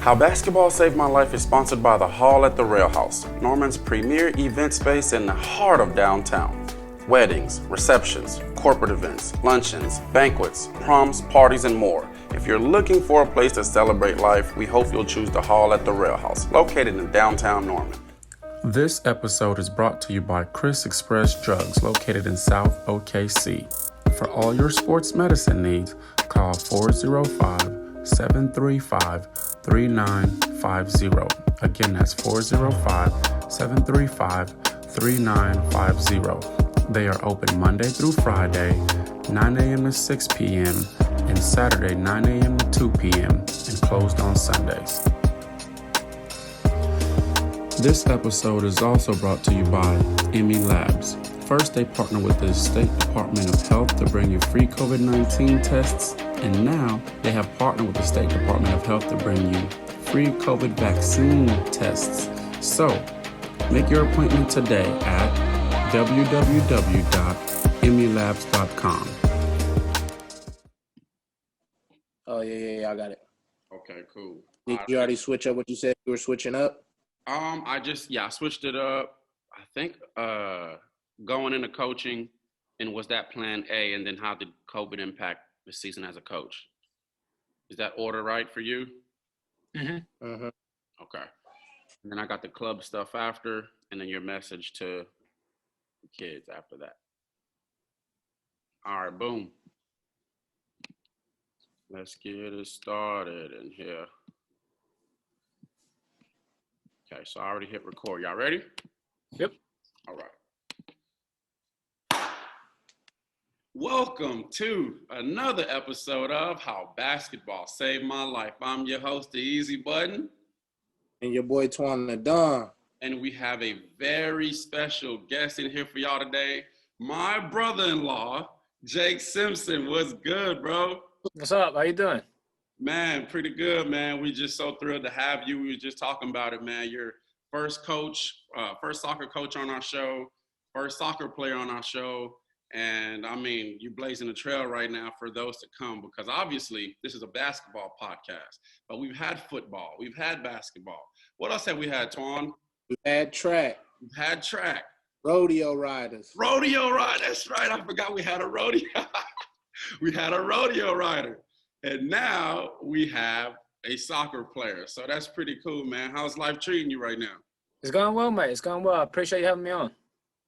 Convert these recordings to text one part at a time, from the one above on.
How Basketball Saved My Life is sponsored by the Hall at the Rail House, Norman's premier event space in the heart of downtown. Weddings, receptions, corporate events, luncheons, banquets, proms, parties, and more. If you're looking for a place to celebrate life, we hope you'll choose the Hall at the Rail House, located in downtown Norman. This episode is brought to you by Chris Express Drugs, located in South OKC. For all your sports medicine needs, call 405-735-3950. Again, that's 405-735-3950. They are open Monday through Friday, 9 a.m. to 6 p.m., and Saturday, 9 a.m. to 2 p.m., and closed on Sundays. This episode is also brought to you by Emmy Labs. First, they partner with the State Department of Health to bring you free COVID-19 tests, and now they have partnered with the State Department of Health to bring you free COVID vaccine tests. So, make your appointment today at www.emmylabs.com. Oh, yeah, I got it. Okay, cool. Did you already switch up what you said you were switching up? I switched it up. I think going into coaching, and was that plan A, and then how did COVID impact the season as a coach? Is that order right for you? Mm-hmm. Okay. And then I got the club stuff after, and then your message to the kids after that. All right, boom. Let's get it started in here. Okay, so I already hit record. Y'all ready? Yep. All right. Welcome to another episode of How Basketball Saved My Life. I'm your host, The Easy Button. And your boy, Twan the Don. And we have a very special guest in here for y'all today. My brother-in-law, Jake Simpson. What's good, bro? What's up? How you doing? Man, pretty good, man. We just so thrilled to have you. We were just talking about it, man. You're first soccer coach on our show, first soccer player on our show. And I mean, you're blazing a trail right now for those to come, because obviously this is a basketball podcast, but we've had football, we've had basketball. What else have we had, Twan? We've had track. We've had track. Rodeo riders. That's right. I forgot we had a rodeo. We had a rodeo rider. And now we have a soccer player. So that's pretty cool, man. How's life treating you right now? It's going well, mate. It's going well. I appreciate you having me on.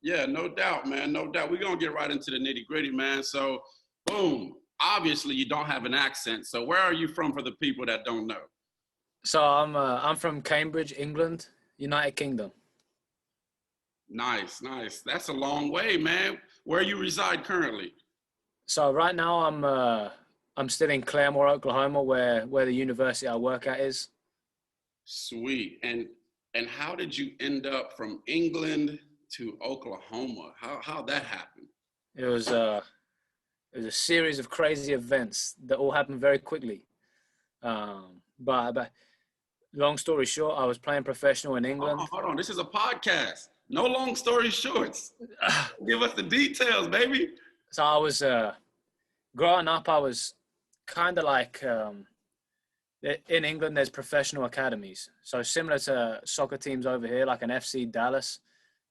Yeah, no doubt, man. No doubt. We're going to get right into the nitty gritty, man. So, boom. Obviously, you don't have an accent. So where are you from for the people that don't know? So I'm from Cambridge, England, United Kingdom. Nice. That's a long way, man. Where you reside currently? So right now I'm still in Claremore, Oklahoma, where the university I work at is. Sweet. And how did you end up from England to Oklahoma? How'd that happen? It was a series of crazy events that all happened very quickly. But long story short, I was playing professional in England. Hold on. This is a podcast. No long story shorts. Give us the details, baby. So I was growing up. I was kind of like in England. There's professional academies, so similar to soccer teams over here, like an FC Dallas.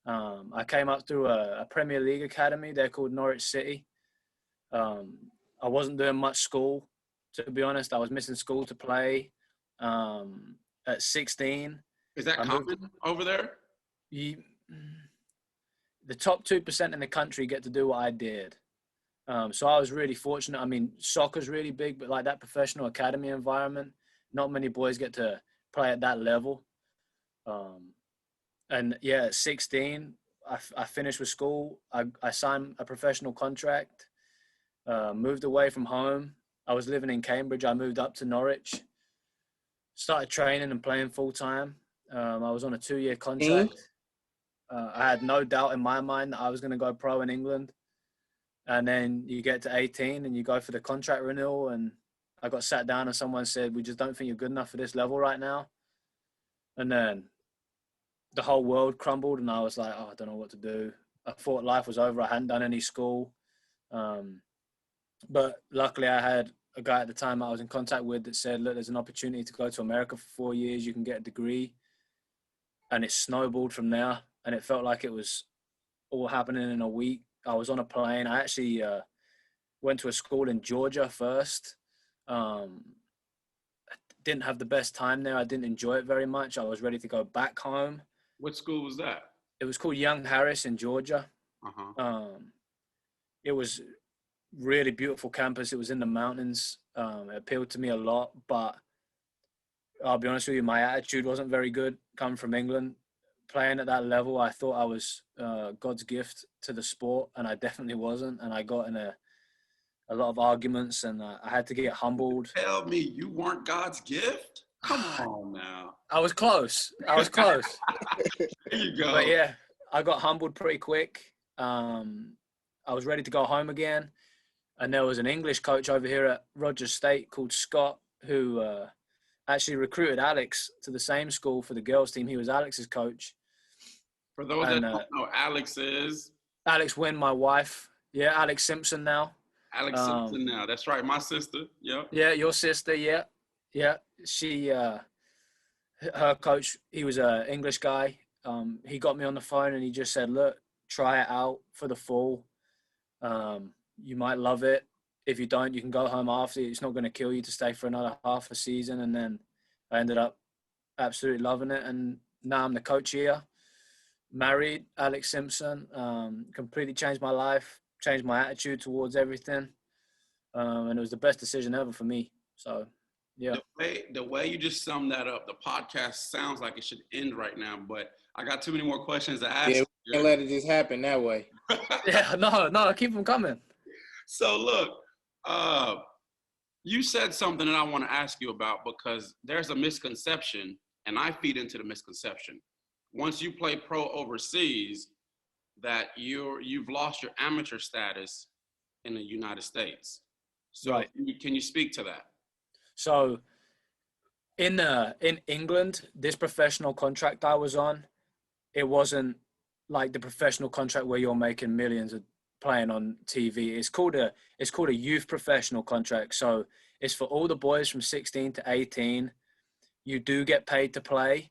I came up through a Premier League academy. They're called Norwich City. I wasn't doing much school, to be honest. I was missing school to play. At 16. Is that common over there? The top 2% in the country get to do what I did. So I was really fortunate. I mean, soccer's really big, but like that professional academy environment, not many boys get to play at that level. And yeah, at 16, I finished with school. I signed a professional contract, moved away from home. I was living in Cambridge. I moved up to Norwich, started training and playing full time. I was on a 2-year contract. I had no doubt in my mind that I was going to go pro in England. And then you get to 18 and you go for the contract renewal, and I got sat down and someone said, "We just don't think you're good enough for this level right now." And then the whole world crumbled, and I was like, I don't know what to do. I thought life was over. I hadn't done any school. But luckily I had a guy at the time I was in contact with that said, look, there's an opportunity to go to America for 4 years. You can get a degree. And it snowballed from there. And it felt like it was all happening in a week. I was on a plane. I actually went to a school in Georgia first. Didn't have the best time there. I didn't enjoy it very much. I was ready to go back home. What school was that? It was called Young Harris in Georgia. It was really beautiful campus. It was in the mountains. It appealed to me a lot, but I'll be honest with you, my attitude wasn't very good coming from England. Playing at that level, I thought I was God's gift to the sport, and I definitely wasn't. And I got in a lot of arguments, and I had to get humbled. Tell me you weren't God's gift? Come on now. I was close. There you go. But yeah, I got humbled pretty quick. I was ready to go home again. And there was an English coach over here at Rogers State called Scott who actually recruited Alex to the same school for the girls team. He was Alex's coach. For those that don't know, Alex is? Alex Wynn, my wife. Yeah, Alex Simpson now. Alex Simpson now. That's right. My sister. Yep. Yeah, your sister. Yeah. Yeah. She, her coach, he was an English guy. He got me on the phone and he just said, look, try it out for the fall. You might love it. If you don't, you can go home after. It's not going to kill you to stay for another half a season. And then I ended up absolutely loving it. And now I'm the coach here. Married Alex Simpson. Completely changed my life, changed my attitude towards everything. And it was the best decision ever for me. So, yeah. The way you just summed that up, the podcast sounds like it should end right now, but I got too many more questions to ask. Yeah, we can't let it just happen that way. Yeah, no, keep them coming. So look, you said something that I want to ask you about because there's a misconception, and I feed into the misconception. Once you play pro overseas, that you've lost your amateur status in the United States. So right. Can you speak to that? So in England, this professional contract I was on, it wasn't like the professional contract where you're making millions of playing on TV. It's called a youth professional contract. So it's for all the boys from 16 to 18. You do get paid to play,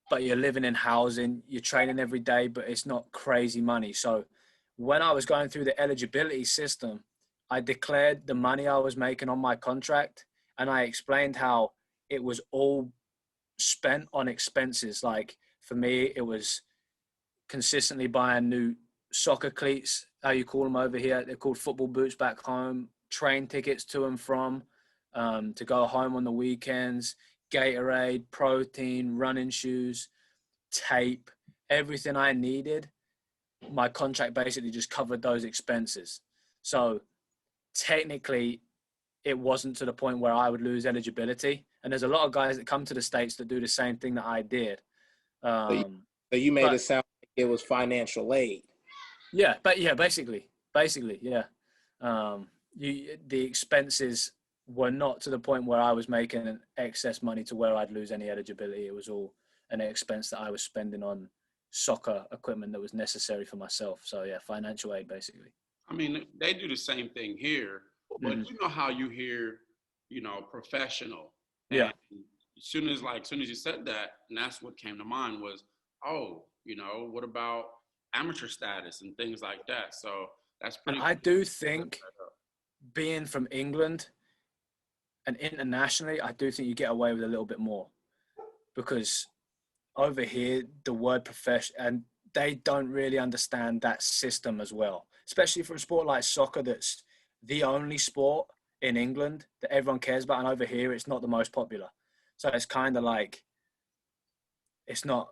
but you're living in housing, you're training every day, but it's not crazy money. So when I was going through the eligibility system, I declared the money I was making on my contract, and I explained how it was all spent on expenses. Like for me, it was consistently buying new soccer cleats, how you call them over here. They're called football boots back home, train tickets to and from, to go home on the weekends, Gatorade, protein, running shoes, tape, everything I needed. My contract basically just covered those expenses. So technically, it wasn't to the point where I would lose eligibility. And there's a lot of guys that come to the States that do the same thing that I did. So you made it sound like it was financial aid. Yeah, but yeah, basically, yeah. The expenses were not to the point where I was making an excess money to where I'd lose any eligibility. It was all an expense that I was spending on soccer equipment that was necessary for myself. So yeah, financial aid basically. I mean, they do the same thing here, but you know how you hear, professional. Yeah. And as soon as you said that, and that's what came to mind was, what about amateur status and things like that? So that's pretty. And I do think being from England and internationally, I do think you get away with a little bit more because over here, the word profession, and they don't really understand that system as well, especially for a sport like soccer that's the only sport in England that everyone cares about. And over here, it's not the most popular. So it's kind of like, it's not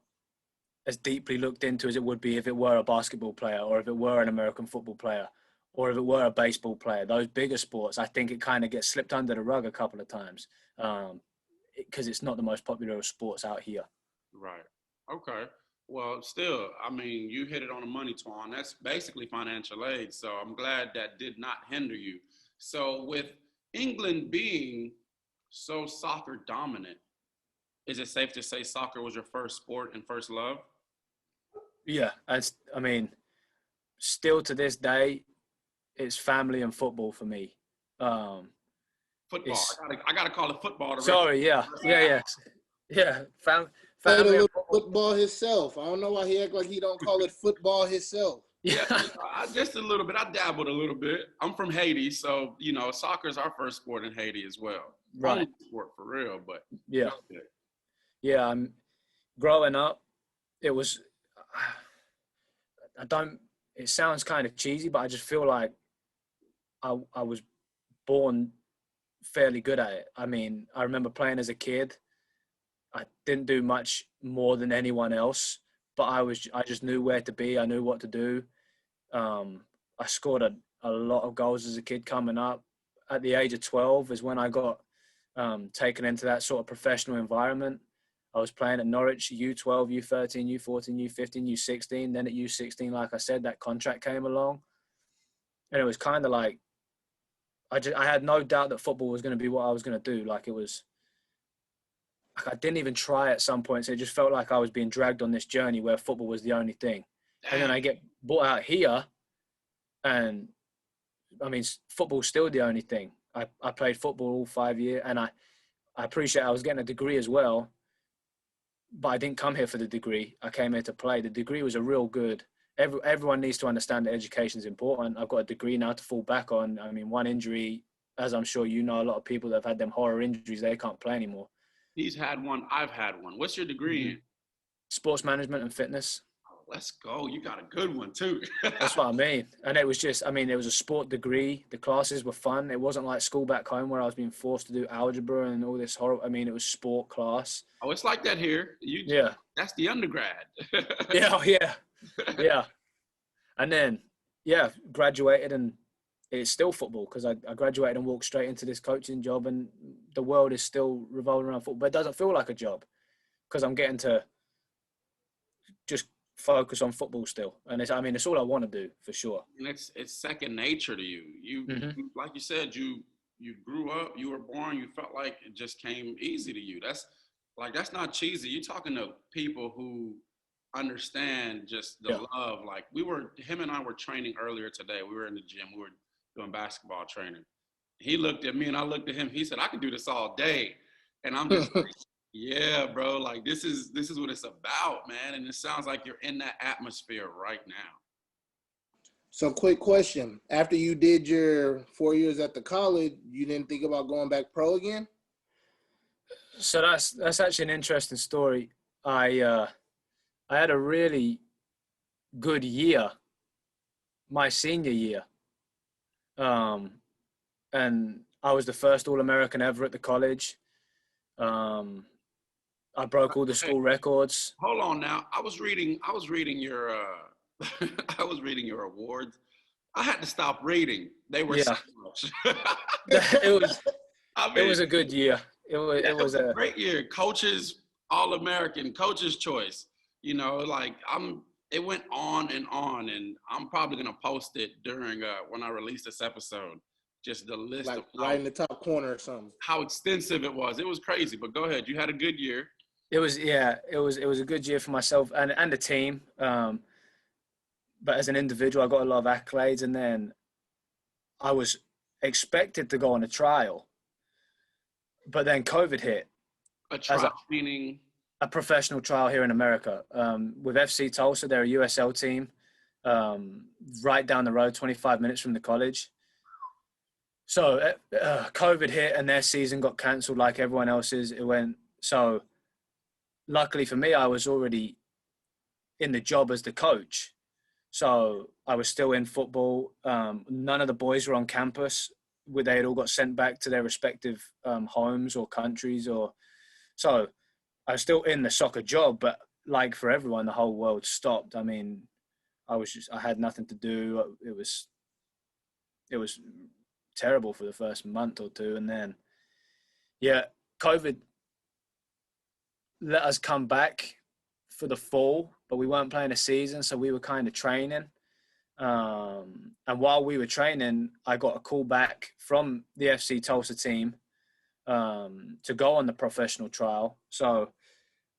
as deeply looked into as it would be if it were a basketball player or if it were an American football player or if it were a baseball player. Those bigger sports, I think it kind of gets slipped under the rug a couple of times because it's not the most popular of sports out here. Right. Okay. Well, still, I mean, you hit it on the money, Twan. That's basically financial aid. So I'm glad that did not hinder you. So with England being so soccer dominant, is it safe to say soccer was your first sport and first love? Yeah. I mean, still to this day, it's family and football for me. Football. It's I gotta call it football. sorry, yeah. Played a Family and little football. football himself. I don't know why he act like he don't call it football himself. Yeah, Yeah, just a little bit. I dabbled a little bit. I'm from Haiti, so soccer is our first sport in Haiti as well. right. Only sport for real, but Yeah, okay. yeah. I'm growing up. It was. I don't. It sounds kind of cheesy, but I just feel like I was born fairly good at it. I mean, I remember playing as a kid. I didn't do much more than anyone else, but I just knew where to be. I knew what to do. I scored a lot of goals as a kid coming up. At the age of 12 is when I got taken into that sort of professional environment. I was playing at Norwich, U12, U13, U14, U15, U16. Then at U16, like I said, that contract came along. And it was kind of like, I had no doubt that football was going to be what I was going to do. Like it was, I didn't even try at some points. It just felt like I was being dragged on this journey where football was the only thing. And then I get brought out here, and I mean, football's still the only thing. I played football all 5 years, and I appreciate I was getting a degree as well, but I didn't come here for the degree. I came here to play. The degree was a real good. Everyone needs to understand that education is important. I've got a degree now to fall back on. I mean, one injury, as I'm sure you know, a lot of people that have had them horror injuries, they can't play anymore. He's had one. I've had one. What's your degree in? Sports management and fitness. Oh, let's go. You got a good one too. That's what I mean. And it was just, I mean, it was a sport degree. The classes were fun. It wasn't like school back home where I was being forced to do algebra and all this horror. I mean, it was sport class. Oh, it's like that here. Yeah. That's the undergrad. Yeah. And then, graduated, and it's still football because I graduated and walked straight into this coaching job, and the world is still revolving around football. But it doesn't feel like a job because I'm getting to just focus on football still. And it's all I want to do for sure. And it's second nature to you. You like you said, you grew up, you were born, you felt like it just came easy to you. That's not cheesy. You're talking to people who understand just the love. Like him and I were training earlier today. We were in the gym. We were doing basketball training. He looked at me and I looked at him. He said, I could do this all day. And I'm just like, yeah, bro, like this is what it's about, man. And it sounds like you're in that atmosphere right now. So quick question. After you did your 4 years at the college, you didn't think about going back pro again? So that's actually an interesting story. I had a really good year, my senior year. And I was the first All-American ever at the college. I broke all the school records. Hold on now. I was reading your I was reading your awards. I had to stop reading. They were so much. It was a good year. It was a great year. Coaches, All-American, coach's choice. It went on, and I'm probably gonna post it during when I release this episode. Just the list of right in the top corner or something. How extensive it was. It was crazy. But go ahead. You had a good year. It was a good year for myself and the team. But as an individual, I got a lot of accolades, and then I was expected to go on a trial, but then COVID hit. A trial meaning a professional trial here in America with FC Tulsa. They're a USL team, right down the road, 25 minutes from the college. So COVID hit, and their season got cancelled like everyone else's. So luckily for me, I was already in the job as the coach. So I was still in football. None of the boys were on campus. They had all got sent back to their respective homes or countries. So I was still in the soccer job, but like for everyone, the whole world stopped. I mean, I had nothing to do. It was terrible for the first month or two. And then, COVID let us come back for the fall, but we weren't playing a season, so we were kind of training. And while we were training, I got a call back from the FC Tulsa team to go on the professional trial. So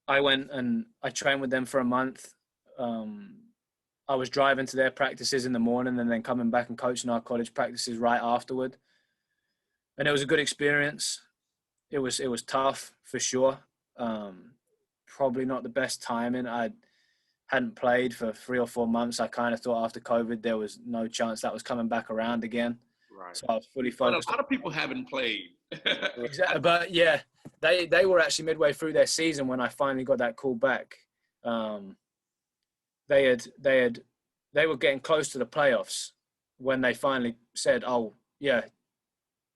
I went and I trained with them for a month. I was driving to their practices in the morning and then coming back and coaching our college practices right afterward. and it was a good experience. It was tough for sure. Probably not the best timing. I hadn't played for 3 or 4 months. I kind of thought after COVID there was no chance that was coming back around again. Right. So I was fully But focused. a lot of people haven't played. Exactly. But yeah, they were actually midway through their season when I finally got that call back. They were getting close to the playoffs when they finally said, "Oh yeah,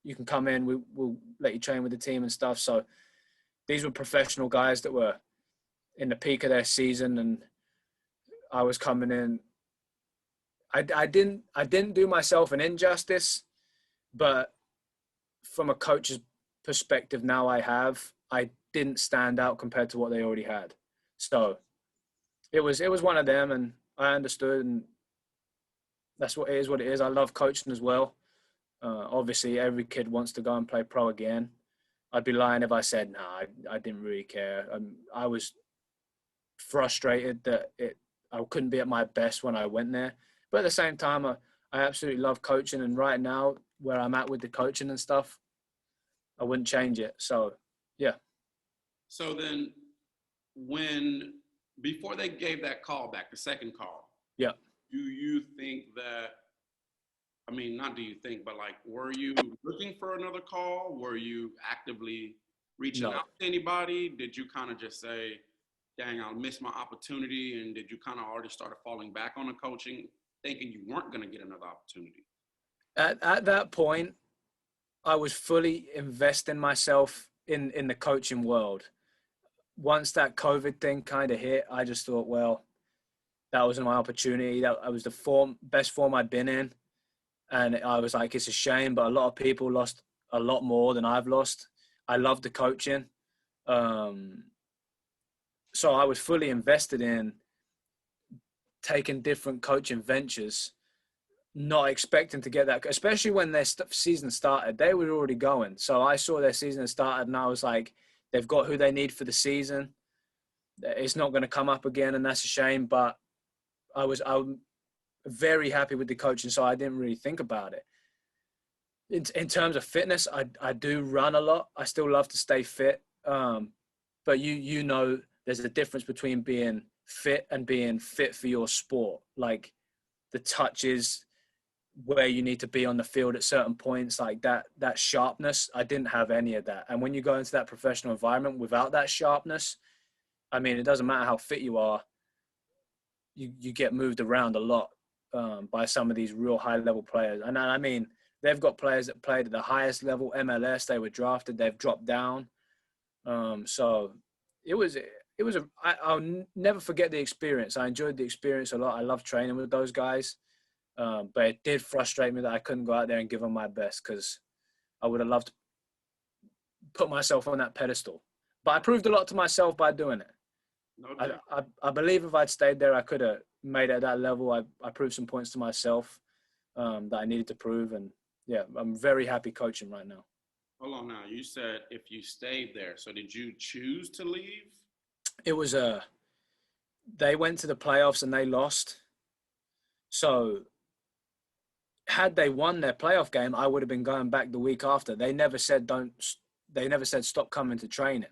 you can come in. We'll let you train with the team and stuff." So these were professional guys that were in the peak of their season, and I was coming in. I didn't do myself an injustice, but from a coach's perspective, now I didn't stand out compared to what they already had. So it was one of them, and I understood, and that's what it is. What it is. I love coaching as well. Obviously, every kid wants to go and play pro again. I'd be lying if I said, nah, I didn't really care. I was frustrated that I couldn't be at my best when I went there. But at the same time, I absolutely love coaching. And right now, where I'm at with the coaching and stuff, I wouldn't change it. So, yeah. So then before they gave that call back, the second call, Yeah. do you think that, I mean, not do you think, but like, were you looking for another call? Were you actively reaching out to anybody? Did you kind of just say, dang, I'll miss my opportunity? And did you kind of already started falling back on the coaching, thinking you weren't going to get another opportunity? At that point, I was fully investing myself in the coaching world. Once that COVID thing kind of hit, I just thought, well, that was my opportunity. That was the best form I'd been in. And I was like, it's a shame, but a lot of people lost a lot more than I've lost. I love the coaching. So I was fully invested in taking different coaching ventures, not expecting to get that, especially when their season started. They were already going. So I saw their season started, and I was like, they've got who they need for the season. It's not going to come up again, and that's a shame. But I'm very happy with the coaching, so I didn't really think about it. In terms of fitness, I do run a lot. I still love to stay fit. But you know, there's a difference between being fit and being fit for your sport. Like the touches, where you need to be on the field at certain points, like that sharpness. I didn't have any of that. And when you go into that professional environment without that sharpness, I mean, it doesn't matter how fit you are, you get moved around a lot by some of these real high level players. And I mean, they've got players that played at the highest level, MLS, they were drafted, they've dropped down. So I'll never forget the experience. I enjoyed the experience a lot. I love training with those guys. But it did frustrate me that I couldn't go out there and give them my best, because I would have loved to put myself on that pedestal. But I proved a lot to myself by doing it. No, I believe if I'd stayed there, I could have made it at that level. I proved some points to myself that I needed to prove. And yeah, I'm very happy coaching right now. hold on now. You said if you stayed there. So did you choose to leave? It was they went to the playoffs and they lost. So had they won their playoff game, I would have been going back the week after. They never said stop coming to training.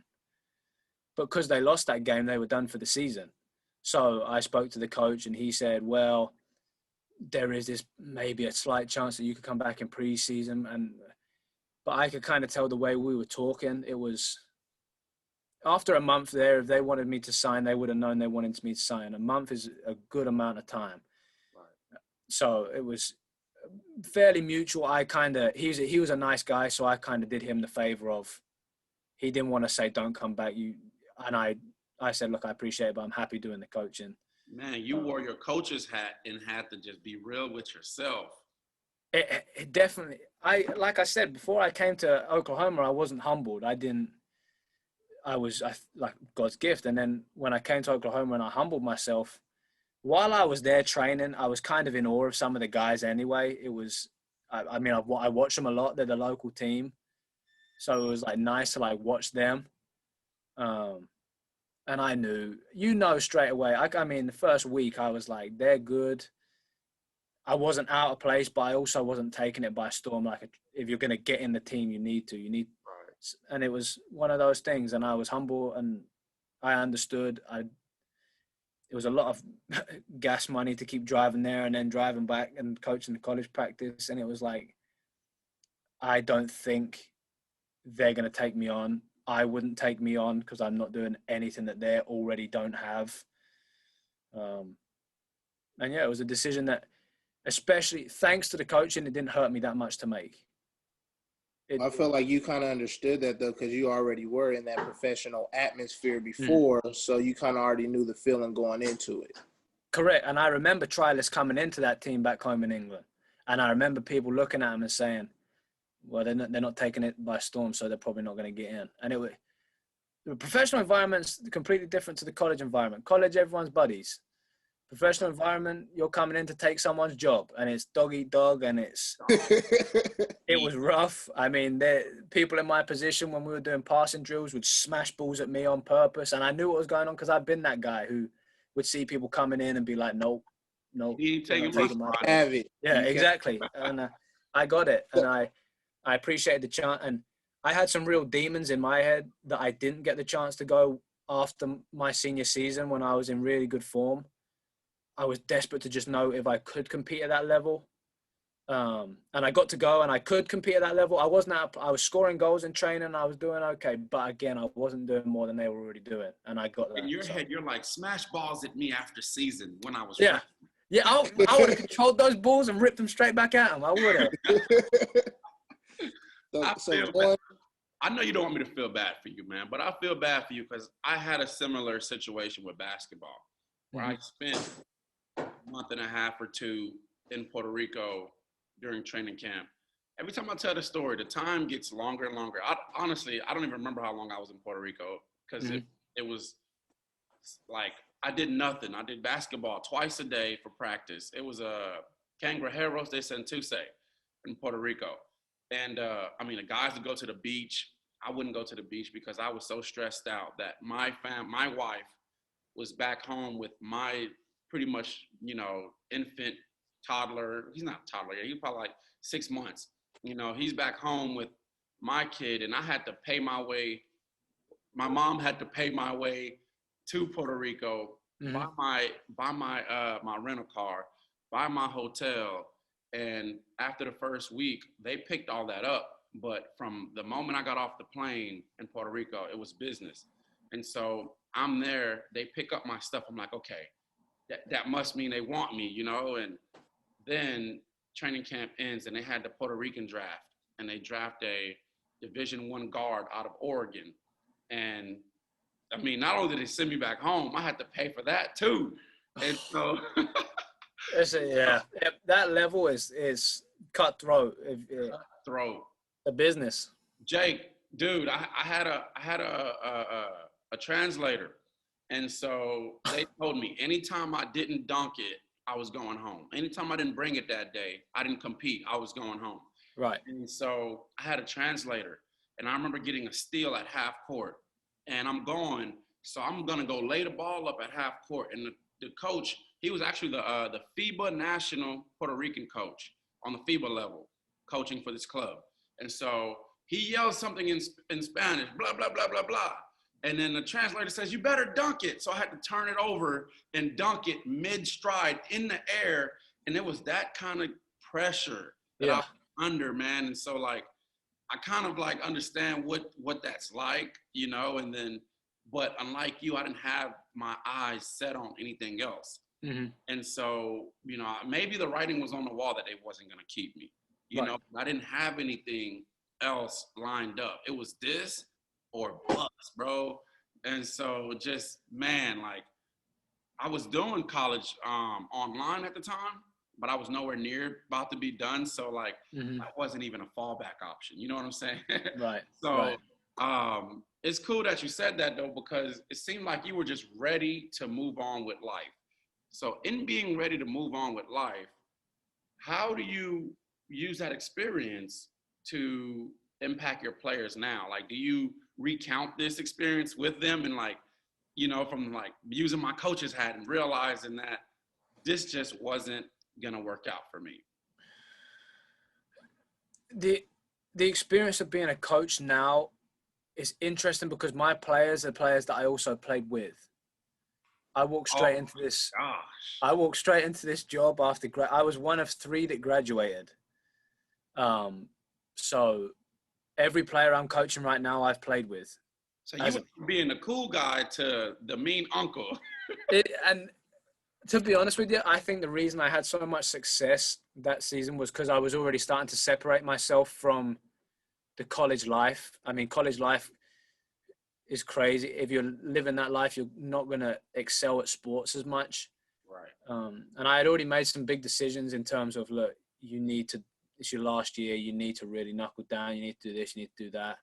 But because they lost that game, they were done for the season. So I spoke to the coach and he said, well, there is this maybe a slight chance that you could come back in preseason. But I could kind of tell the way we were talking. It was after a month there, if they wanted me to sign, they would have known they wanted me to sign. A month is a good amount of time. Right. So it was fairly mutual. He was a nice guy, so I kind of did him the favor of, he didn't want to say don't come back. I said, look, I appreciate it, but I'm happy doing the coaching. Man, you wore your coach's hat and had to just be real with yourself. It definitely. Like I said before, I came to Oklahoma, I wasn't humbled. I was like God's gift, and then when I came to Oklahoma and I humbled myself. While I was there training, I was kind of in awe of some of the guys anyway. It was, I watch them a lot. They're the local team. So it was like nice to like watch them. And I knew, straight away. I mean, the first week I was like, they're good. I wasn't out of place, but I also wasn't taking it by storm. Like, if you're going to get in the team, you need, Right. and it was one of those things. And I was humble, and I understood. It was a lot of gas money to keep driving there and then driving back and coaching the college practice. And it was like, I don't think they're going to take me on. I wouldn't take me on because I'm not doing anything that they already don't have. And yeah, it was a decision that, especially thanks to the coaching, it didn't hurt me that much to make. I felt like you kind of understood that though, because you already were in that professional atmosphere before, so you kind of already knew the feeling going into it. Correct. And I remember trialists coming into that team back home in England, and I remember people looking at them and saying, well, they're not taking it by storm, so they're probably not going to get in. And the professional environment's completely different to the college environment. College, everyone's buddies. Professional environment, you're coming in to take someone's job, and it's dog eat dog, and it was rough. I mean, people in my position when we were doing passing drills would smash balls at me on purpose, and I knew what was going on because I've been that guy who would see people coming in and be like, nope. Have it. Yeah, exactly. And I got it, and I appreciated the chance, and I had some real demons in my head that I didn't get the chance to go after my senior season when I was in really good form. I was desperate to just know if I could compete at that level. And I got to go, and I could compete at that level. I was scoring goals in training. I was doing okay. But again, I wasn't doing more than they were already doing. And I got that. In your head, you're like, smash balls at me after season when I was Yeah. Yeah, I would have controlled those balls and ripped them straight back at them. I would have. I know you don't want me to feel bad for you, man, but I feel bad for you because I had a similar situation with basketball where I spent a month and a half or two in Puerto Rico during training camp. Every time I tell the story, the time gets longer and longer. Honestly, I don't even remember how long I was in Puerto Rico because it was like I did nothing. I did basketball twice a day for practice. It was Cangrejeros de Santurce in Puerto Rico. And the guys would go to the beach. I wouldn't go to the beach because I was so stressed out that my wife was back home with my pretty much, infant toddler. He's not a toddler yet. He was probably like 6 months. He's back home with my kid, and I had to pay my way. My mom had to pay my way to Puerto Rico, buy my rental car, buy my hotel. And after the first week, they picked all that up. But from the moment I got off the plane in Puerto Rico, it was business. And so I'm there, they pick up my stuff. I'm like, okay, that must mean they want me, And then training camp ends and they had the Puerto Rican draft, and they draft a Division I guard out of Oregon. And not only did they send me back home, I had to pay for that too. And so that level is cutthroat. Cutthroat. A business. Jake, dude, I had a translator, and so they told me anytime I didn't dunk it, I was going home. Anytime I didn't bring it that day, I didn't compete, I was going home. Right. And so I had a translator, and I remember getting a steal at half court, and I'm going to go lay the ball up at half court, and the coach, he was actually the FIBA national Puerto Rican coach on the FIBA level, coaching for this club. And so he yells something in Spanish, blah, blah, blah, blah, blah. And then the translator says, you better dunk it. So I had to turn it over and dunk it mid-stride in the air. And it was that kind of pressure that I was under, man. And so, I kind of, understand what that's like, and then, but unlike you, I didn't have my eyes set on anything else. Mm-hmm. And so, maybe the writing was on the wall that they wasn't going to keep me. I didn't have anything else lined up. It was this or bust, bro. And so just, man, I was doing college online at the time, but I was nowhere near about to be done. So that wasn't even a fallback option. You know what I'm saying? Right. So it's cool that you said that though, because it seemed like you were just ready to move on with life. So in being ready to move on with life, how do you use that experience to impact your players now? Do you recount this experience with them and from using my coach's hat and realizing that this just wasn't going to work out for me? The experience of being a coach now is interesting because my players are players that I also played with. I walked straight into this. Gosh. I walked straight into this job after I was one of 3 that graduated. So every player I'm coaching right now, I've played with. So you went from being the cool guy to the mean uncle. And to be honest with you, I think the reason I had so much success that season was because I was already starting to separate myself from the college life. I mean, college life is crazy. If you're living that life, you're not going to excel at sports as much. Right. And I had already made some big decisions in terms of, look, it's your last year. You need to really knuckle down. You need to do this. You need to do that.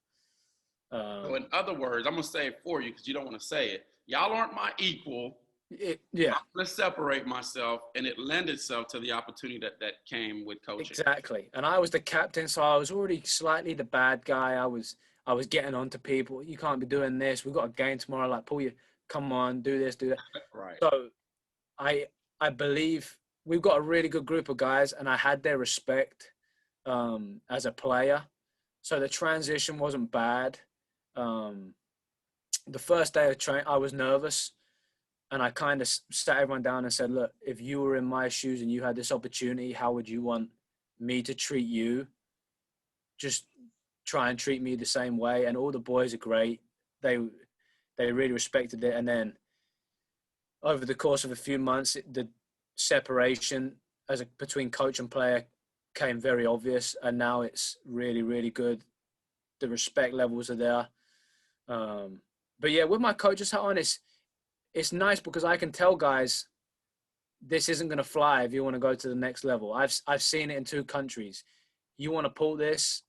So in other words, I'm going to say it for you because you don't want to say it. Y'all aren't my equal. Yeah. Let's separate myself, and it lent itself to the opportunity that came with coaching. Exactly. And I was the captain, so I was already slightly the bad guy. I was getting on to people. You can't be doing this. We've got a game tomorrow. Like, pull you. Come on, do this, do that. Right. So I believe we've got a really good group of guys, and I had their respect as a player. So the transition wasn't bad. The first day of training, I was nervous. And I kind of sat everyone down and said, look, if you were in my shoes and you had this opportunity, how would you want me to treat you? Just try and treat me the same way. And all the boys are great. They really respected it. And then over the course of a few months, the separation between coach and player came very obvious. And now it's really, really good. The respect levels are there. But yeah, with my coach's hat on, it's nice because I can tell guys this isn't going to fly if you want to go to the next level. I've seen it in 2 countries. You want to pull this,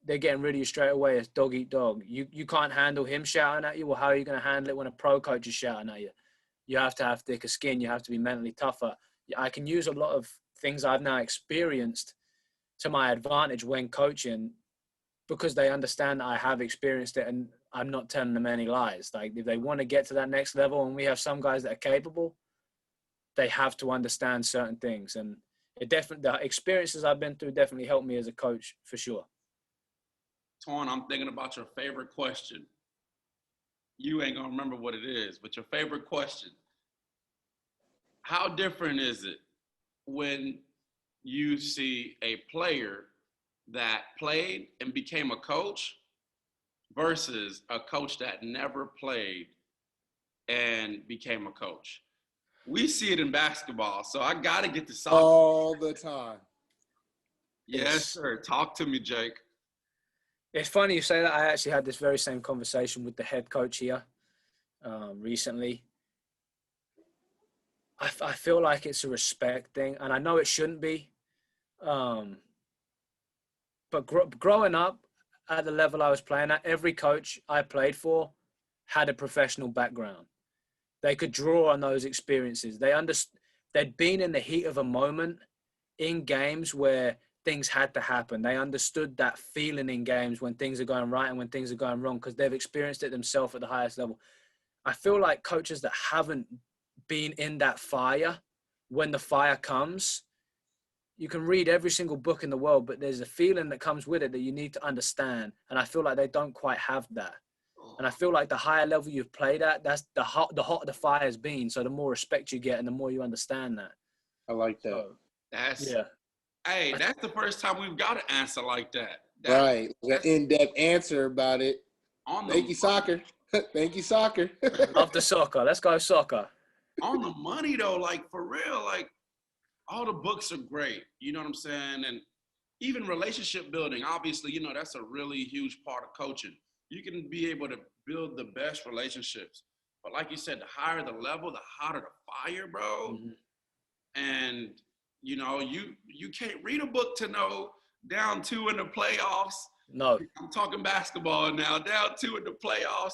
they're getting rid of you straight away. It's dog eat dog. You can't handle him shouting at you. Well, how are you going to handle it when a pro coach is shouting at you? You have to have thicker skin. You have to be mentally tougher. I can use a lot of things I've now experienced to my advantage when coaching because they understand that I have experienced it and I'm not telling them any lies. Like if they want to get to that next level, and we have some guys that are capable, they have to understand certain things. And the experiences I've been through definitely helped me as a coach for sure. Torn, I'm thinking about your favorite question. You ain't gonna remember what it is, but your favorite question. How different is it when you see a player that played and became a coach versus a coach that never played and became a coach? We see it in basketball, so I got to get to soccer. All the time. Yes, sir. Talk to me, Jake. It's funny you say that. I actually had this very same conversation with the head coach here recently. I feel like it's a respect thing, and I know it shouldn't be. But growing up at the level I was playing at, every coach I played for had a professional background. They could draw on those experiences. They'd been in the heat of a moment in games where things had to happen. They understood that feeling in games when things are going right and when things are going wrong because they've experienced it themselves at the highest level. I feel like coaches that haven't been in that fire, when the fire comes, you can read every single book in the world, but there's a feeling that comes with it that you need to understand. And I feel like they don't quite have that. And I feel like the higher level you've played at, that's the hotter the fire's been. So the more respect you get and the more you understand that. I like that. So, Hey, that's the first time we've got an answer like that. Right. An in-depth answer about it. Thank you, soccer. Thank you, soccer. Love the soccer. Let's go soccer. On the money, though, like, for real, like, all the books are great. You know what I'm saying? And even relationship building, obviously, you know, that's a really huge part of coaching. You can be able to build the best relationships. But like you said, the higher the level, the hotter the fire, bro. Mm-hmm. And, you know, you can't read a book to know down 2 in the playoffs. No. I'm talking basketball now. Down 2 in the playoffs.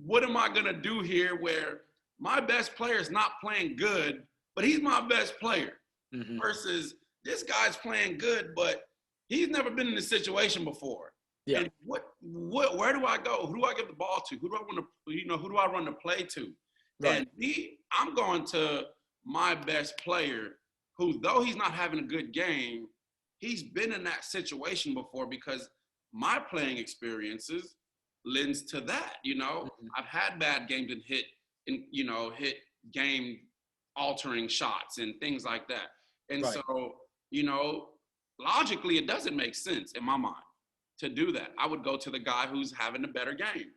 What am I going to do here where my best player is not playing good, but he's my best player? Mm-hmm. Versus this guy's playing good, but he's never been in this situation before. Yeah. And where do I go? Who do I give the ball to? Who do I want to, who do I run the play to? Right. And I'm going to my best player who, though he's not having a good game, he's been in that situation before, because my playing experiences lends to that. You know, I've had bad games and hit game altering shots and things like that. And Right. so, you know, logically, it doesn't make sense in my mind to do that. I would go to the guy who's having a better game.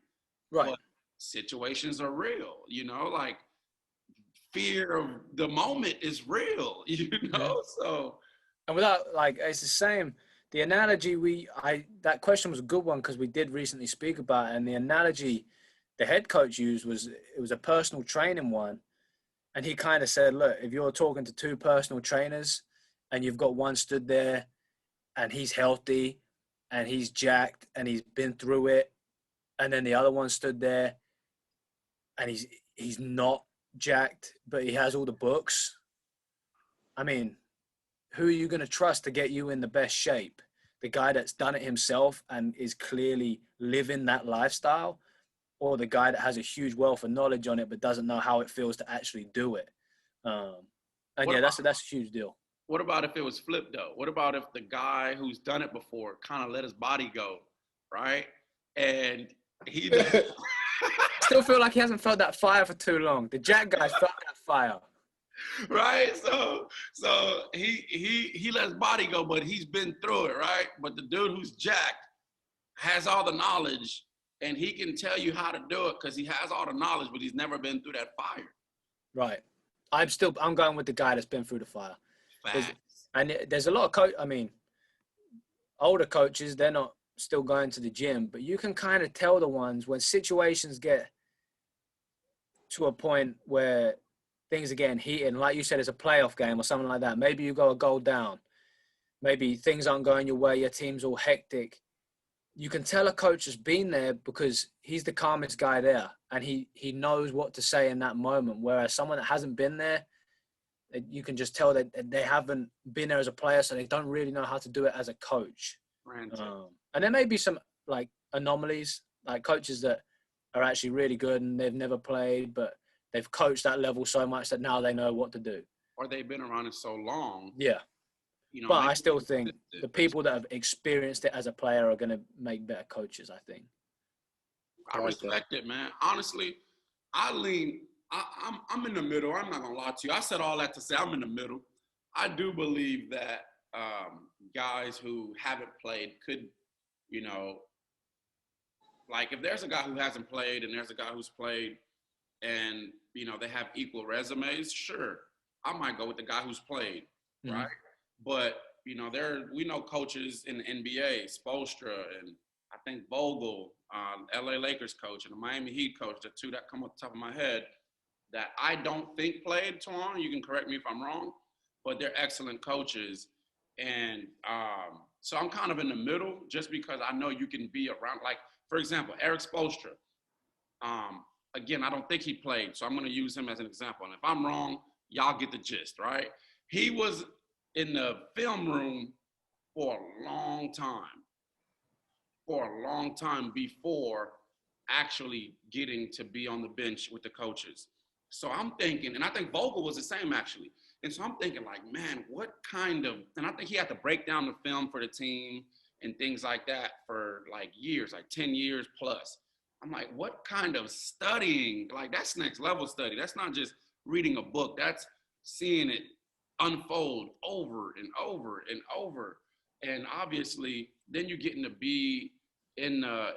Right. But situations are real, you know, like fear of the moment is real, you know? So. And without, like, it's the same. The analogy that question was a good one, because we did recently speak about it. And the analogy the head coach used it was a personal training one. And he kind of said, look, if you're talking to two personal trainers and you've got one stood there and he's healthy and he's jacked and he's been through it, and then the other one stood there and he's not jacked, but he has all the books. I mean, who are you going to trust to get you in the best shape? The guy that's done it himself and is clearly living that lifestyle, or the guy that has a huge wealth of knowledge on it but doesn't know how it feels to actually do it? That's a huge deal. What about if it was flipped, though? What about if the guy who's done it before kind of let his body go, right? And he still feel like he hasn't felt that fire for too long. The jack guy felt that fire. Right? So he let his body go, but he's been through it, right? But the dude who's jacked has all the knowledge, and he can tell you how to do it because he has all the knowledge, but he's never been through that fire. Right. I'm going with the guy that's been through the fire. There's a lot of older coaches, they're not still going to the gym, but you can kind of tell the ones when situations get to a point where things are getting heated, and like you said, it's a playoff game or something like that. Maybe you go a goal down. Maybe things aren't going your way, your team's all hectic. You can tell a coach has been there because he's the calmest guy there, and he knows what to say in that moment. Whereas someone that hasn't been there, you can just tell that they haven't been there as a player, so they don't really know how to do it as a coach. And there may be some like anomalies, like coaches that are actually really good and they've never played, but they've coached that level so much that now they know what to do. Or they've been around it so long. Yeah. You know, but I still think the people that have experienced it as a player are going to make better coaches, I think. I respect it, man. Honestly, I'm in the middle. I'm not going to lie to you. I said all that to say I'm in the middle. I do believe that guys who haven't played could, you know, like if there's a guy who hasn't played and there's a guy who's played and, you know, they have equal resumes, sure, I might go with the guy who's played, right? But, you know, we know coaches in the NBA, Spoelstra and I think Vogel, LA Lakers coach and the Miami Heat coach, the two that come off the top of my head, that I don't think played, Twan. You can correct me if I'm wrong, but they're excellent coaches. And so I'm kind of in the middle just because I know you can be around, like, for example, Eric Spoelstra. Again, I don't think he played, so I'm going to use him as an example. And if I'm wrong, y'all get the gist, right? He was in the film room for a long time before actually getting to be on the bench with the coaches. So I'm thinking, and I think Vogel was the same actually. And so I'm thinking like, man, what kind of, and I think he had to break down the film for the team and things like that for like years, like 10 years plus. I'm like, what kind of studying? Like that's next level study. That's not just reading a book. That's seeing it unfold over and over and over. And obviously then you're getting to be in the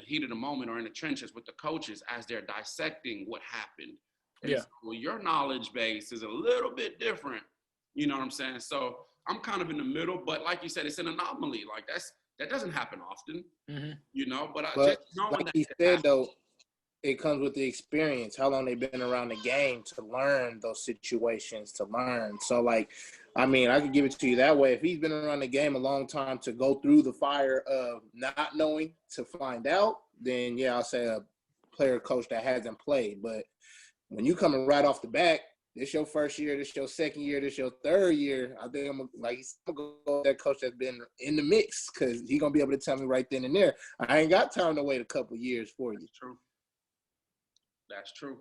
heat of the moment or in the trenches with the coaches as they're dissecting what happened. And so your knowledge base is a little bit different. You know what I'm saying? So I'm kind of in the middle, but like you said, it's an anomaly. Like that doesn't happen often, you know, but just knowing like that he said though, it comes with the experience, how long they've been around the game to learn those situations, to learn. So like, I mean, I could give it to you that way. If he's been around the game a long time to go through the fire of not knowing to find out, then yeah, I'll say a player coach that hasn't played. But when you coming right off the bat, this your first year, this your second year, this your third year, I think I'm going to go with that coach that's been in the mix because he's going to be able to tell me right then and there. I ain't got time to wait a couple years for you. True. That's true.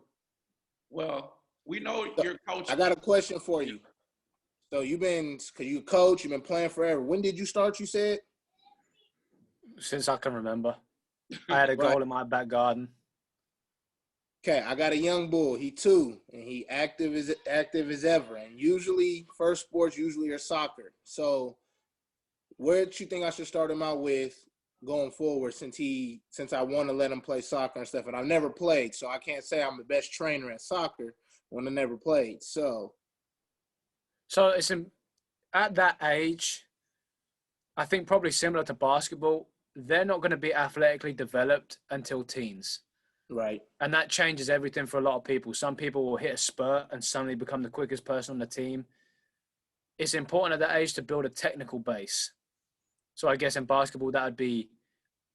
Well, we know your coach. I got a question for you. So because you coach, you've been playing forever. When did you start, you said? Since I can remember. I had a goal in my back garden. Okay, I got a young bull. He 2, and he active as ever. And usually, first sports usually are soccer. So, where do you think I should start him out with going forward? Since I want to let him play soccer and stuff, and I've never played, so I can't say I'm the best trainer at soccer when I never played. So it's at that age. I think probably similar to basketball. They're not going to be athletically developed until teens. Right. And that changes everything for a lot of people. Some people will hit a spurt and suddenly become the quickest person on the team. It's important at that age to build a technical base. So I guess in basketball, that would be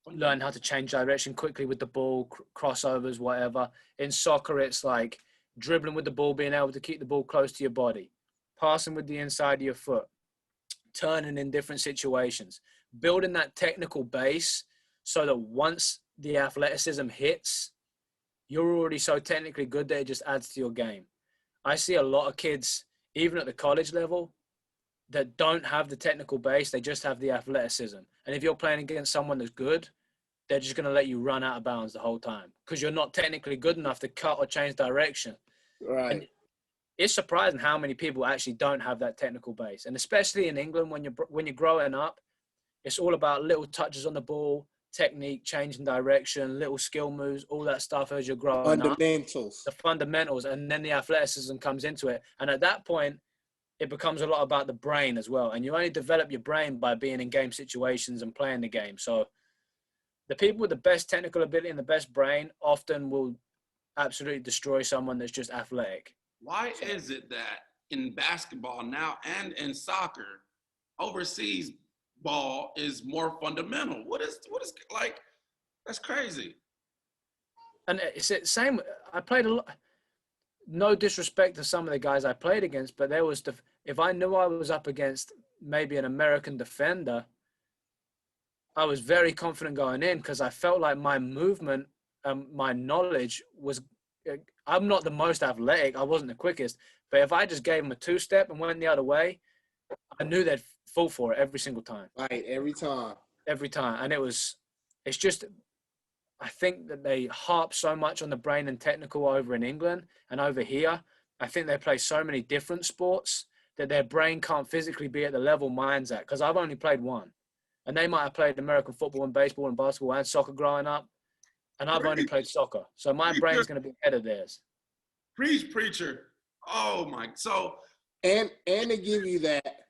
learn how to change direction quickly with the ball, crossovers, whatever. In soccer, it's like dribbling with the ball, being able to keep the ball close to your body, passing with the inside of your foot, turning in different situations, building that technical base so that once the athleticism hits, you're already so technically good that it just adds to your game. I see a lot of kids, even at the college level, that don't have the technical base. They just have the athleticism. And if you're playing against someone that's good, they're just going to let you run out of bounds the whole time because you're not technically good enough to cut or change direction. Right. And it's surprising how many people actually don't have that technical base. And especially in England, when you're growing up, it's all about little touches on the ball, technique, changing direction, little skill moves, all that stuff as you're growing up. The fundamentals, and then the athleticism comes into it. And at that point, it becomes a lot about the brain as well. And you only develop your brain by being in game situations and playing the game. So the people with the best technical ability and the best brain often will absolutely destroy someone that's just athletic. Why is it that in basketball now and in soccer, overseas ball is more fundamental? What is like, that's crazy. And it's the same. I played a lot. No disrespect to some of the guys I played against, but if I knew I was up against maybe an American defender, I was very confident going in because I felt like my movement, my knowledge was. I'm not the most athletic. I wasn't the quickest, but if I just gave them a 2-step and went the other way, I knew they'd fall for it every single time. Right, every time. Every time, and it's just. I think that they harp so much on the brain and technical over in England and over here. I think they play so many different sports that their brain can't physically be at the level mine's at because I've only played one. And they might have played American football and baseball and basketball and soccer growing up. And I've only played soccer. So my brain's going to be ahead of theirs. Preach, preacher. Oh, my. So. And to give you that,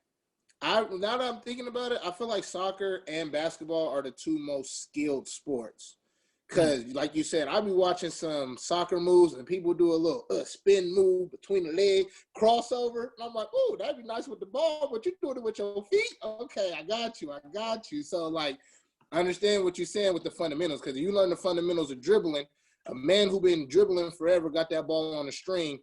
now that I'm thinking about it, I feel like soccer and basketball are the 2 most skilled sports. Because, like you said, I'll be watching some soccer moves and people do a little spin move between the leg, crossover. And I'm like, oh, that'd be nice with the ball, but you're doing it with your feet? Okay, I got you. So, like, I understand what you're saying with the fundamentals. Because if you learn the fundamentals of dribbling, a man who been dribbling forever got that ball on the string,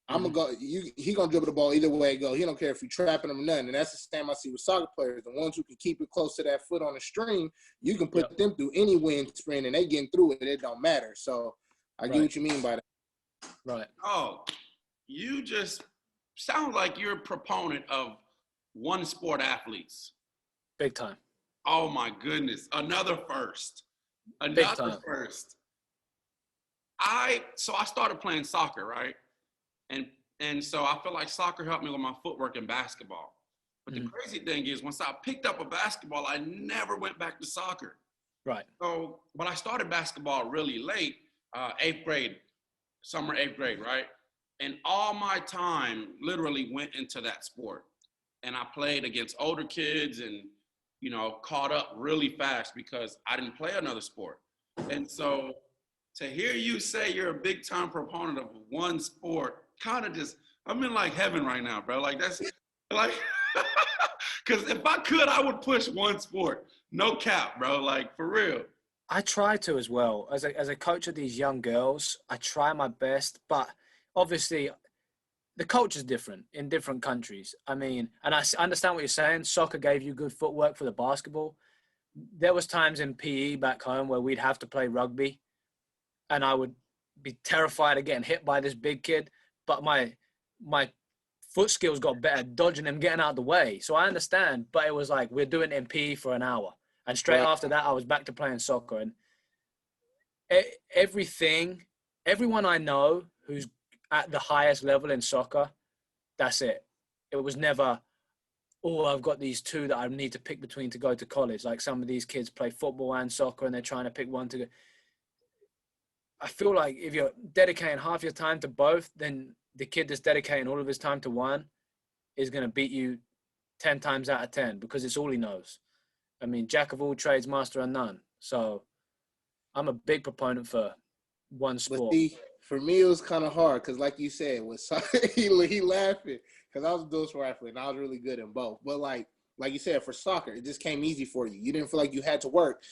he gonna dribble the ball either way it go. He don't care if you trapping him or nothing. And that's the same I see with soccer players. The ones who can keep it close to that foot on the string, you can put them through any wind sprint and they getting through it. It don't matter. So I get what you mean by that. Right. Oh, you just sound like you're a proponent of one sport athletes. Big time. Oh my goodness. Another first. So I started playing soccer, right? And so I feel like soccer helped me with my footwork in basketball. But the crazy thing is, once I picked up a basketball, I never went back to soccer. Right. So, but I started basketball really late, 8th grade, summer 8th grade, right? And all my time literally went into that sport. And I played against older kids and, caught up really fast because I didn't play another sport. And so to hear you say you're a big time proponent of one sport, kind of just, I'm in like heaven right now, bro. Like that's like, because if I could, I would push one sport. No cap, bro. Like for real. I try to as well. As a coach of these young girls, I try my best, but obviously the culture is different in different countries. I mean, and I understand what you're saying. Soccer gave you good footwork for the basketball. There was times in PE back home where we'd have to play rugby and I would be terrified of getting hit by this big kid. But my foot skills got better, dodging them, getting out of the way. So I understand, but it was like, we're doing MP for an hour. And straight after that, I was back to playing soccer. And everyone I know who's at the highest level in soccer, that's it. It was never, oh, I've got these two that I need to pick between to go to college. Like some of these kids play football and soccer and they're trying to pick one to go. I feel like if you're dedicating half your time to both, then the kid that's dedicating all of his time to one is going to beat you 10 times out of 10 because it's all he knows. I mean, jack of all trades, master of none. So I'm a big proponent for one sport. But see, for me, it was kind of hard because, like you said, with he laughing because I was a dual sport athlete and I was really good in both. But like you said, for soccer, it just came easy for you. You didn't feel like you had to work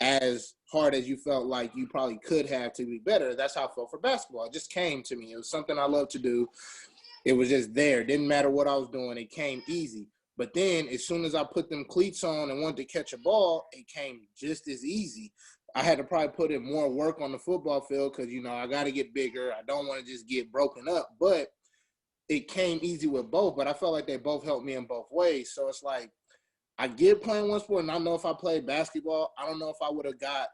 as hard as you felt like you probably could have to be better. That's how I felt for basketball. It just came to me. It was something I loved to do. It was just there. It didn't matter what I was doing. It came easy. But then as soon as I put them cleats on and wanted to catch a ball, it came just as easy. I had to probably put in more work on the football field because, you know, I got to get bigger. I don't want to just get broken up. But it came easy with both. But I felt like they both helped me in both ways. So it's like I get playing one sport, and I know if I played basketball, I don't know if I would have got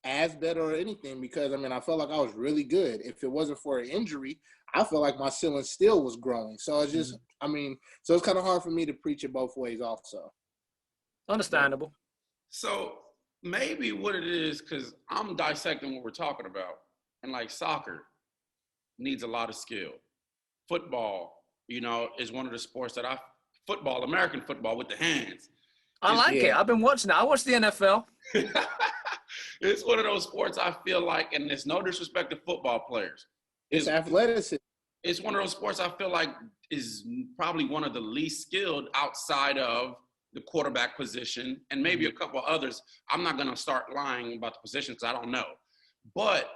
as better or anything because, I mean, I felt like I was really good. If it wasn't for an injury, I felt like my ceiling still was growing. So it's just, I mean, so it's kind of hard for me to preach it both ways also. Understandable. So maybe what it is, because I'm dissecting what we're talking about, and like soccer needs a lot of skill. Football, you know, is one of the sports that American football with the hands. I like it. I've been watching it. I watch the NFL. It's one of those sports I feel like, and it's no disrespect to football players. It's athleticism. It's one of those sports I feel like is probably one of the least skilled outside of the quarterback position and maybe a couple others. I'm not going to start lying about the positions because I don't know. But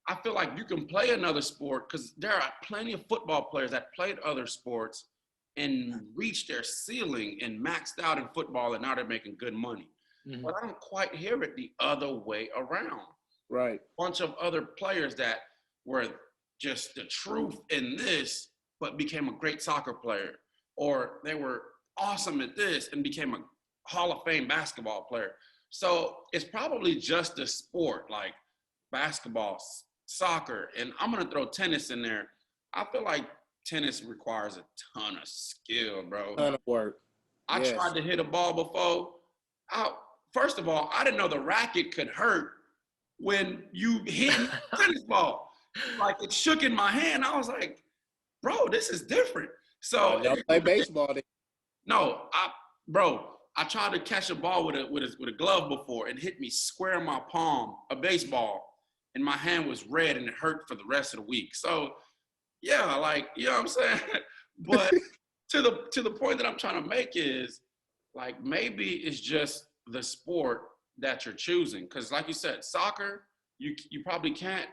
I feel like you can play another sport because there are plenty of football players that played other sports and reached their ceiling and maxed out in football, and now they're making good money. But I don't quite hear it the other way around. Right. A bunch of other players that were just the truth in this, but became a great soccer player, or they were awesome at this and became a Hall of Fame basketball player. So it's probably just a sport like basketball, soccer, and I'm going to throw tennis in there. I feel like tennis requires a ton of skill, bro. Ton of work. I tried to hit a ball before. First of all, I didn't know the racket could hurt when you hit a tennis ball. Like, it shook in my hand. I was like, bro, this is different. So y'all play baseball then. No, I tried to catch a ball with a glove before and hit me square in my palm, a baseball, and my hand was red and it hurt for the rest of the week. So yeah, like, you know what I'm saying? But to the point that I'm trying to make is, like, maybe it's just the sport that you're choosing. Because like you said, soccer, you probably can't,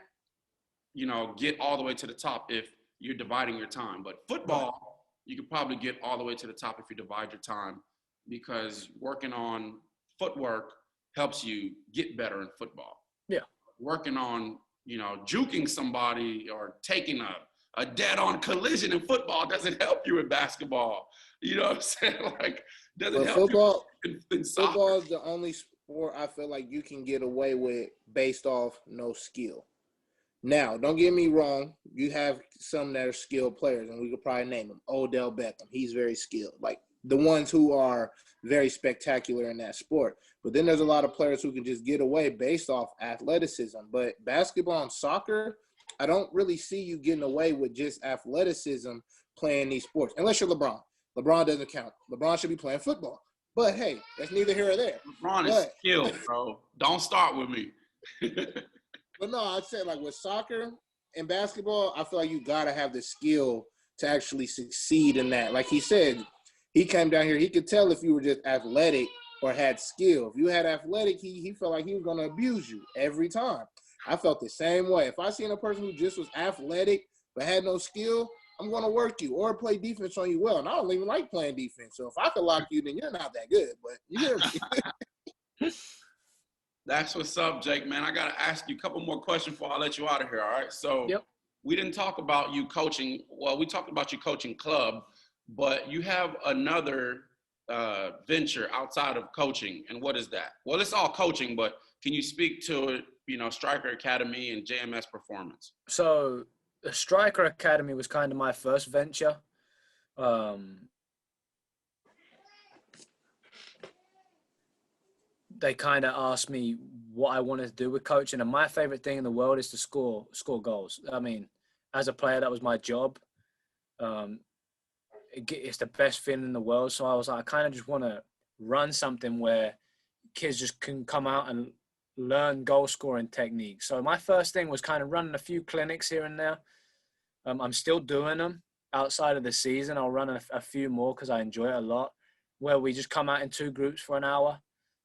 you know, get all the way to the top if you're dividing your time. But football, you could probably get all the way to the top if you divide your time, because working on footwork helps you get better in football. Yeah. Working on, you know, juking somebody or taking a dead-on collision in football doesn't help you in basketball. You know what I'm saying? Like, doesn't help football, you in soccer. Football is the only sport I feel like you can get away with based off no skill. Now, don't get me wrong. You have some that are skilled players, and we could probably name them. Odell Beckham, he's very skilled. Like, the ones who are very spectacular in that sport. But then there's a lot of players who can just get away based off athleticism. But basketball and soccer, I don't really see you getting away with just athleticism playing these sports, unless you're LeBron. LeBron doesn't count. LeBron should be playing football. But, hey, that's neither here or there. LeBron is skilled, bro. Don't start with me. But no, I'd say, like, with soccer and basketball, I feel like you got to have the skill to actually succeed in that. Like he said, he came down here. He could tell if you were just athletic or had skill. If you had athletic, he felt like he was going to abuse you every time. I felt the same way. If I seen a person who just was athletic but had no skill, I'm going to work you or play defense on you well. And I don't even like playing defense. So if I could lock you, then you're not that good. But you hear me. That's what's up, Jake, man. I got to ask you a couple more questions before I let you out of here, all right? So we didn't talk about you coaching. Well, we talked about you coaching club, but you have another venture outside of coaching. And what is that? Well, it's all coaching, but can you speak to it, Striker Academy and JMS Performance? So the Striker Academy was kind of my first venture. They kind of asked me what I wanted to do with coaching, and my favorite thing in the world is to score goals. I mean, as a player, that was my job. It's the best feeling in the world. So I was like, I kind of just want to run something where kids just can come out and learn goal scoring techniques. So my first thing was kind of running a few clinics here and there. I'm still doing them outside of the season. I'll run a few more because I enjoy it a lot, where we just come out in 2 groups for an hour.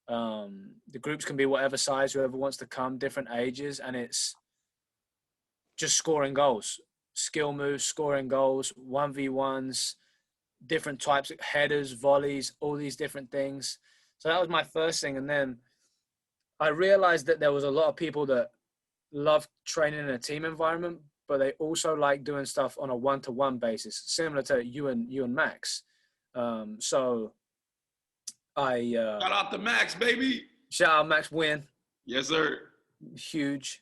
The groups can be whatever size, whoever wants to come, different ages, and it's just scoring goals, skill moves, scoring goals, 1v1s, different types of headers, volleys, all these different things. So that was my first thing. And then I realized that there was a lot of people that love training in a team environment, but they also like doing stuff on a one-to-one basis, similar to you and Max. So I shout out to Max, baby. Shout out Max Win. Yes, sir. Huge.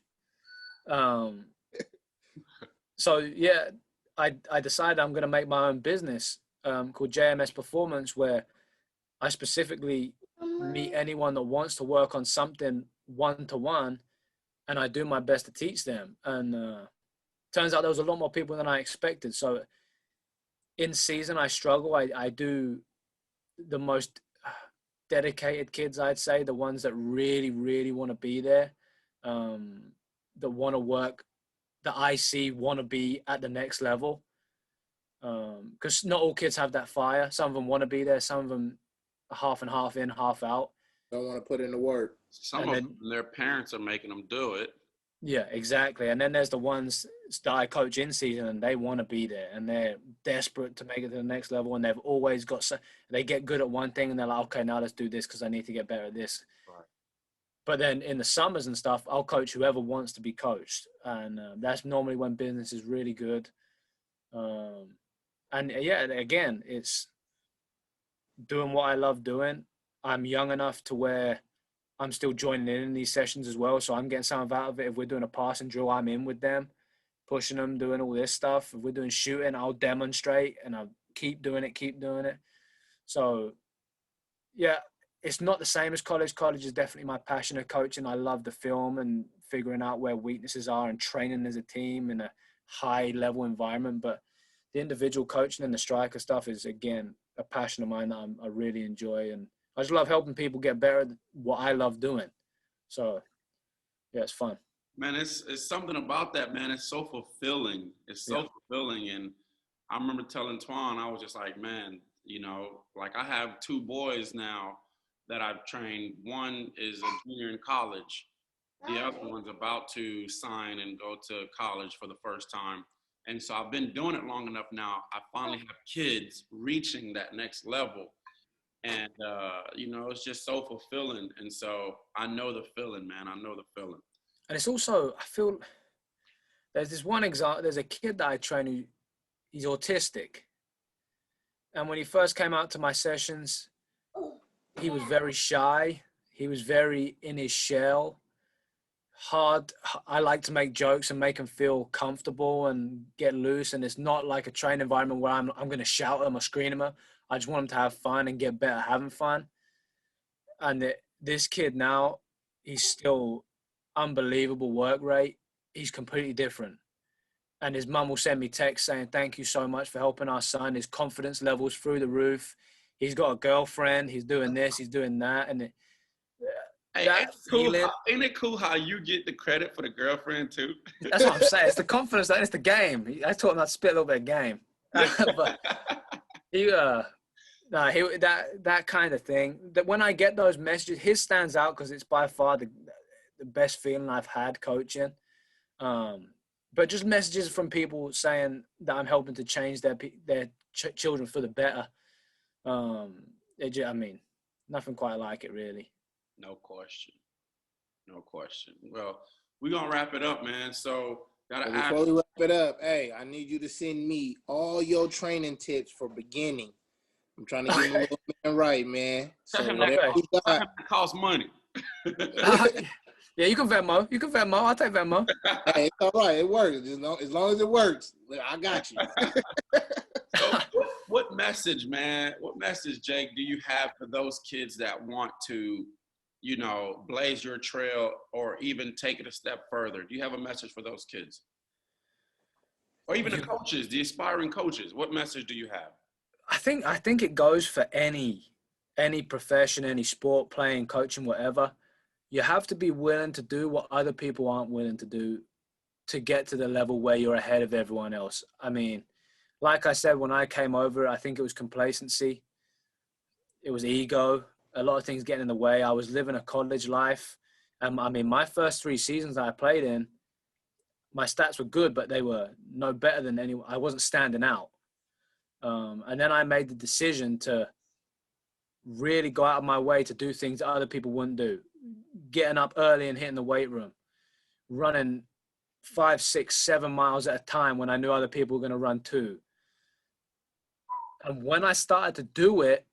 So yeah, I decided I'm going to make my own business called JMS Performance, where I specifically meet anyone that wants to work on something one-to-one, and I do my best to teach them. And turns out there was a lot more people than I expected. So in season, I struggle. I do the most dedicated kids, I'd say, the ones that really, really want to be there, that want to work, that I see want to be at the next level. Because not all kids have that fire. Some of them want to be there. Some of them are half and half in, half out. Don't want to put in the work. Some of them, their parents are making them do it. Yeah, exactly. And then there's the ones that I coach in season, and they want to be there, and they're desperate to make it to the next level, and they've always got they get good at one thing, and they're like, okay, now let's do this because I need to get better at this. Right. But then in the summers and stuff, I'll coach whoever wants to be coached, and that's normally when business is really good. And yeah, again, it's doing what I love doing. I'm young enough to where I'm still joining in these sessions as well. So I'm getting something out of it. If we're doing a passing drill, I'm in with them, pushing them, doing all this stuff. If we're doing shooting, I'll demonstrate and I'll keep doing it. So yeah, it's not the same as college. College is definitely my passion of coaching. I love the film and figuring out where weaknesses are and training as a team in a high level environment. But the individual coaching and the striker stuff is, again, a passion of mine that I really enjoy. And I just love helping people get better at what I love doing. So, yeah, it's fun. Man, it's something about that, man. It's so fulfilling. It's so fulfilling. And I remember telling Twan, I was just like, man, like I have 2 boys now that I've trained. One is a junior in college. The other one's about to sign and go to college for the first time. And so I've been doing it long enough now. I finally have kids reaching that next level. And, it's just so fulfilling. And so I know the feeling, man. I know the feeling. And it's also, I feel, there's this one example, there's a kid that I train who, he's autistic. And when he first came out to my sessions, he was very shy. He was very in his shell. Hard. I like to make jokes and make him feel comfortable and get loose. And it's not like a train environment where I'm going to shout at him or scream at him. I just want him to have fun and get better having fun. And this kid now, he's still unbelievable work rate. He's completely different. And his mum will send me texts saying, thank you so much for helping our son. His confidence level's through the roof. He's got a girlfriend. He's doing this. He's doing that. And ain't it cool how you get the credit for the girlfriend too? That's what I'm saying. It's the confidence. It's the game. I taught him how to spit a little bit of game. But that kind of thing. That when I get those messages, his stands out because it's by far the best feeling I've had coaching. But just messages from people saying that I'm helping to change their children for the better. Nothing quite like it, really. No question. Well, we're going to wrap it up, man. So Gotta So ask. before we wrap it up, hey, I need you to send me all your training tips for beginning. I'm trying to get my little man right, man. So Tell him whatever you got. that costs money. Yeah, you can Venmo. I'll take Venmo. Hey, it's all right. It works. As long as it works, I got you. So what message, man? What message, Jake, do you have for those kids that want to, blaze your trail or even take it a step further? Do you have a message for those kids? Or even the coaches, the aspiring coaches? What message do you have? I think it goes for any profession, any sport, playing, coaching, whatever. You have to be willing to do what other people aren't willing to do to get to the level where you're ahead of everyone else. I mean, like I said, when I came over, I think it was complacency. It was ego. A lot of things getting in the way. I was living a college life. I mean, my first 3 seasons that I played in, my stats were good, but they were no better than anyone. I wasn't standing out. And then I made the decision to really go out of my way to do things that other people wouldn't do. Getting up early and hitting the weight room, running 5, 6, 7 miles at a time when I knew other people were going to run 2. And when I started to do it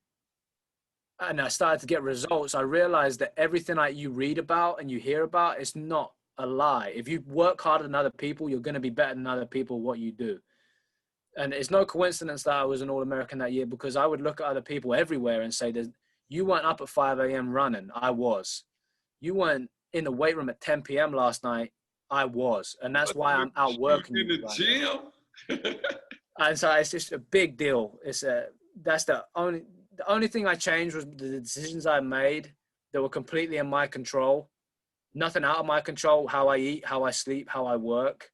and I started to get results, I realized that everything you read about and you hear about is not a lie. If you work harder than other people, you're going to be better than other people at what you do. And it's no coincidence that I was an All-American that year, because I would look at other people everywhere and say, you weren't up at 5 a.m. running. I was. You weren't in the weight room at 10 p.m. last night. I was. And that's why I'm out working. In the gym? And so it's just a big deal. That's the only thing I changed was the decisions I made that were completely in my control. Nothing out of my control, how I eat, how I sleep, how I work.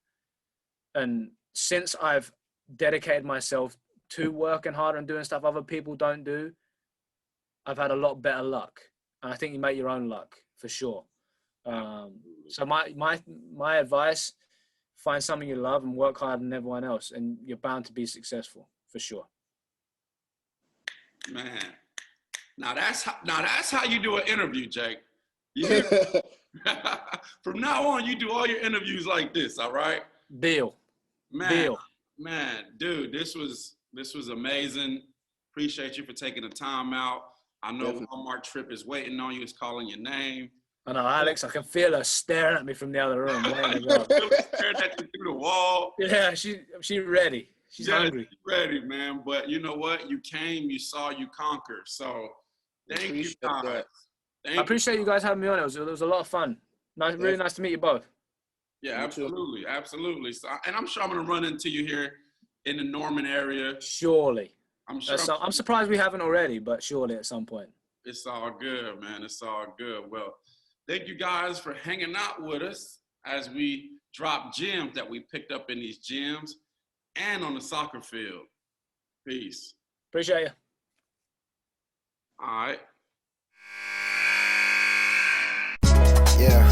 And since I've dedicated myself to working harder and doing stuff other people don't do, I've had a lot better luck. And I think you make your own luck for sure. So my advice, find something you love and work harder than everyone else, and you're bound to be successful for sure. Man, now that's how you do an interview, Jake. From now on, you do all your interviews like this, all right? Deal. Man, dude, this was amazing. Appreciate you for taking the time out. I know Walmart Trip is waiting on you. It's calling your name. I know, Alex. I can feel her staring at me from the other room. Staring at you through the wall. Yeah, she's ready. She's hungry. She's ready, man. But you know what? You came, you saw, you conquered. So thank you, guys. I appreciate you guys having me on. It was a lot of fun. Really nice to meet you both. Yeah, absolutely. So, and I'm sure I'm going to run into you here in the Norman area. Surely. I'm sure. I'm surprised we haven't already, but surely at some point. It's all good, man. It's all good. Well, thank you guys for hanging out with us as we drop gems that we picked up in these gyms and on the soccer field. Peace. Appreciate you. All right. Yeah.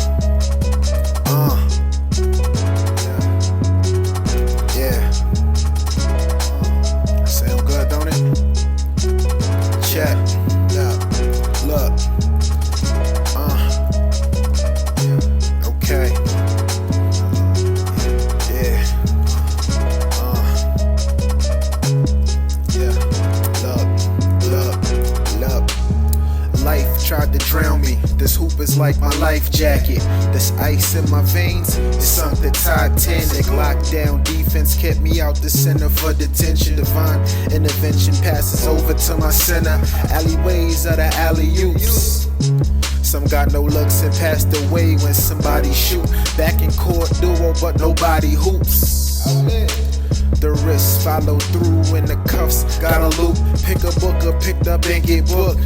Sound good, don't it? Check. Look. Okay. Yeah. Look. Life tried to drown me. This hoop is like my life jacket. This ice in my veins is something Titanic. Lockdown defense kept me out the center for detention. Divine intervention passes over to my center. Alleyways are the alley-oops. Some got no looks and passed away when somebody shoot. Back in court duo, but nobody hoops. The wrists follow through in the cuffs, got a loop. Pick a book up, picked up and get booked.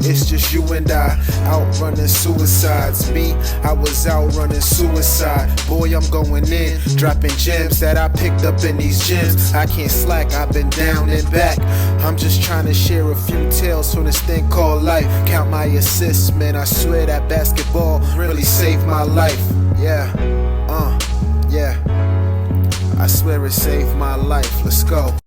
It's just you and I, out running suicides. Me, I was out running suicide. Boy, I'm going in, dropping gems that I picked up in these gyms. I can't slack, I've been down and back. I'm just trying to share a few tales from this thing called life. Count my assists, man, I swear that basketball really saved my life. Yeah, I swear it saved my life. Let's go.